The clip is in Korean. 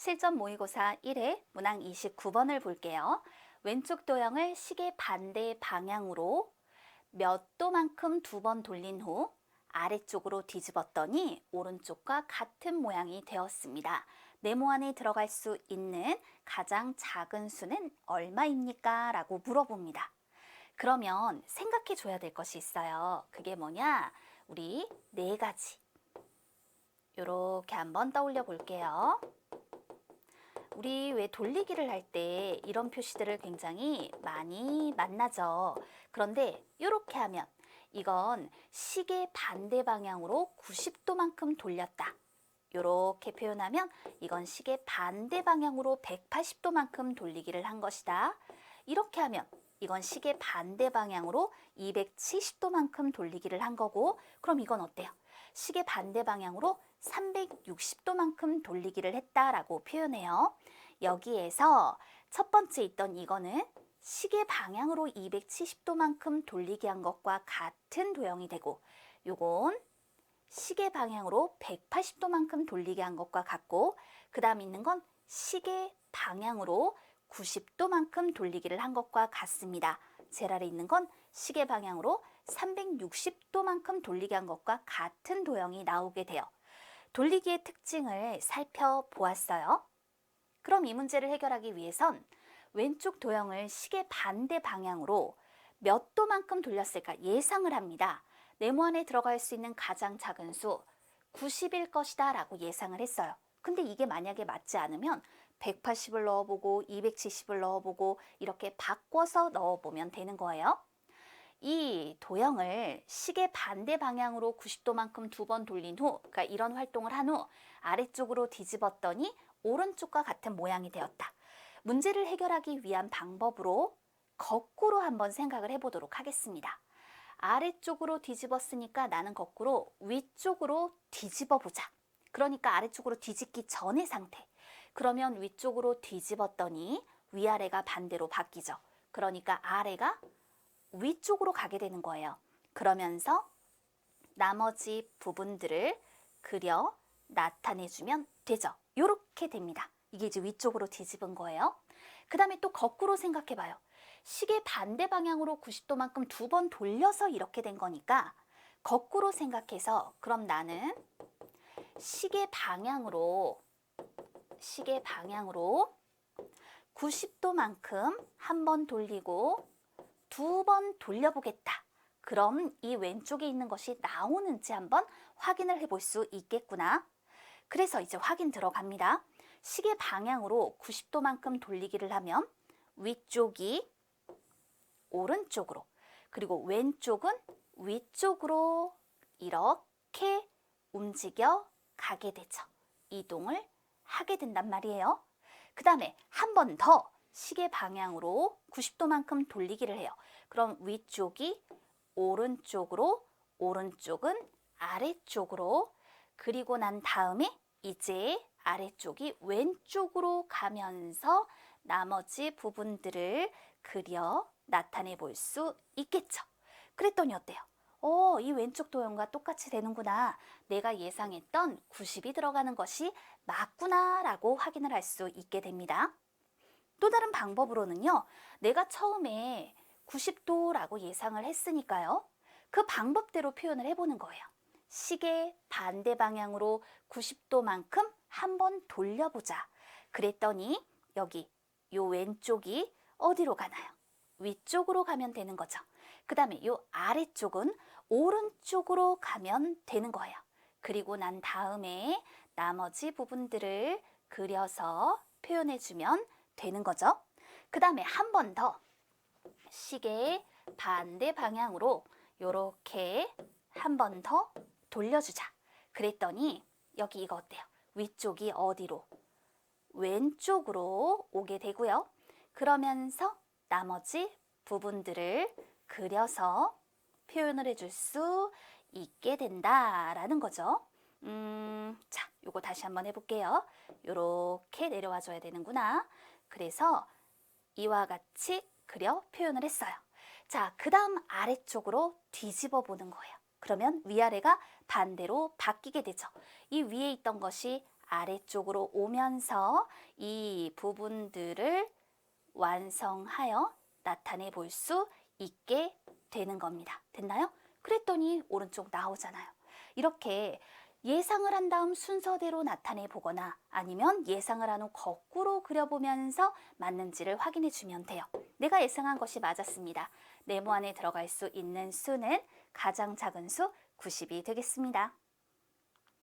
실전 모의고사 1회 문항 29번을 볼게요. 왼쪽 도형을 시계 반대 방향으로 몇 도만큼 두 번 돌린 후 아래쪽으로 뒤집었더니 오른쪽과 같은 모양이 되었습니다. 네모 안에 들어갈 수 있는 가장 작은 수는 얼마입니까? 라고 물어봅니다. 그러면 생각해 줘야 될 것이 있어요. 그게 뭐냐? 우리 네 가지. 이렇게 한번 떠올려 볼게요. 우리 왜 돌리기를 할 때 이런 표시들을 굉장히 많이 만나죠. 그런데 이렇게 하면 이건 시계 반대 방향으로 90도만큼 돌렸다. 이렇게 표현하면 이건 시계 반대 방향으로 180도만큼 돌리기를 한 것이다. 이렇게 하면 이건 시계 반대 방향으로 270도만큼 돌리기를 한 거고, 그럼 이건 어때요? 시계 반대 방향으로 360도만큼 돌리기를 했다라고 표현해요. 여기에서 첫 번째 있던 이거는 시계 방향으로 270도만큼 돌리게 한 것과 같은 도형이 되고, 요건 시계 방향으로 180도만큼 돌리게 한 것과 같고, 그 다음 있는 건 시계 방향으로 90도만큼 돌리기를 한 것과 같습니다. 제일 아래 있는 건 시계 방향으로 360도만큼 돌리게 한 것과 같은 도형이 나오게 돼요. 돌리기의 특징을 살펴보았어요. 그럼 이 문제를 해결하기 위해선 왼쪽 도형을 시계 반대 방향으로 몇 도만큼 돌렸을까 예상을 합니다. 네모 안에 들어갈 수 있는 가장 작은 수 90일 것이다 라고 예상을 했어요. 근데 이게 만약에 맞지 않으면 180을 넣어보고 270을 넣어보고 이렇게 바꿔서 넣어보면 되는 거예요. 이 도형을 시계 반대 방향으로 90도만큼 두 번 돌린 후, 그러니까 이런 활동을 한 후 아래쪽으로 뒤집었더니 오른쪽과 같은 모양이 되었다. 문제를 해결하기 위한 방법으로 거꾸로 한번 생각을 해보도록 하겠습니다. 아래쪽으로 뒤집었으니까 나는 거꾸로 위쪽으로 뒤집어 보자. 그러니까 아래쪽으로 뒤집기 전의 상태. 그러면 위쪽으로 뒤집었더니 위아래가 반대로 바뀌죠. 그러니까 아래가 위쪽으로 가게 되는 거예요. 그러면서 나머지 부분들을 그려 나타내주면 되죠. 이렇게 됩니다. 이게 이제 위쪽으로 뒤집은 거예요. 그 다음에 또 거꾸로 생각해봐요. 시계 반대 방향으로 90도만큼 두 번 돌려서 이렇게 된 거니까 거꾸로 생각해서 그럼 나는 시계 방향으로 90도만큼 한 번 돌리고 두 번 돌려보겠다. 그럼 이 왼쪽에 있는 것이 나오는지 한번 확인을 해볼 수 있겠구나. 그래서 이제 확인 들어갑니다. 시계 방향으로 90도만큼 돌리기를 하면 위쪽이 오른쪽으로, 그리고 왼쪽은 위쪽으로 이렇게 움직여 가게 되죠. 이동을 하게 된단 말이에요. 그 다음에 한 번 더 시계 방향으로 90도만큼 돌리기를 해요. 그럼 위쪽이 오른쪽으로, 오른쪽은 아래쪽으로, 그리고 난 다음에 이제 아래쪽이 왼쪽으로 가면서 나머지 부분들을 그려 나타내 볼 수 있겠죠. 그랬더니 어때요? 이 왼쪽 도형과 똑같이 되는구나. 내가 예상했던 90이 들어가는 것이 맞구나 라고 확인을 할 수 있게 됩니다. 또 다른 방법으로는요. 내가 처음에 90도라고 예상을 했으니까요. 그 방법대로 표현을 해보는 거예요. 시계 반대 방향으로 90도만큼 한번 돌려보자. 그랬더니 여기 요 왼쪽이 어디로 가나요? 위쪽으로 가면 되는 거죠. 그 다음에 요 아래쪽은 오른쪽으로 가면 되는 거예요. 그리고 난 다음에 나머지 부분들을 그려서 표현해주면 되는 거죠. 그 다음에 한 번 더 시계 반대 방향으로 이렇게 한 번 더 돌려주자. 그랬더니 여기 이거 어때요? 위쪽이 어디로? 왼쪽으로 오게 되고요. 그러면서 나머지 부분들을 그려서 표현을 해줄 수 있게 된다라는 거죠. 자, 요거 다시 한번 해볼게요. 요렇게 내려와 줘야 되는구나. 그래서 이와 같이 그려 표현을 했어요. 자, 그 다음 아래쪽으로 뒤집어 보는 거예요. 그러면 위아래가 반대로 바뀌게 되죠. 이 위에 있던 것이 아래쪽으로 오면서 이 부분들을 완성하여 나타내 볼 수 있게 되는 겁니다. 됐나요? 그랬더니 오른쪽 나오잖아요. 이렇게 예상을 한 다음 순서대로 나타내 보거나 아니면 예상을 한 후 거꾸로 그려보면서 맞는지를 확인해 주면 돼요. 내가 예상한 것이 맞았습니다. 네모 안에 들어갈 수 있는 수는 가장 작은 수 90이 되겠습니다.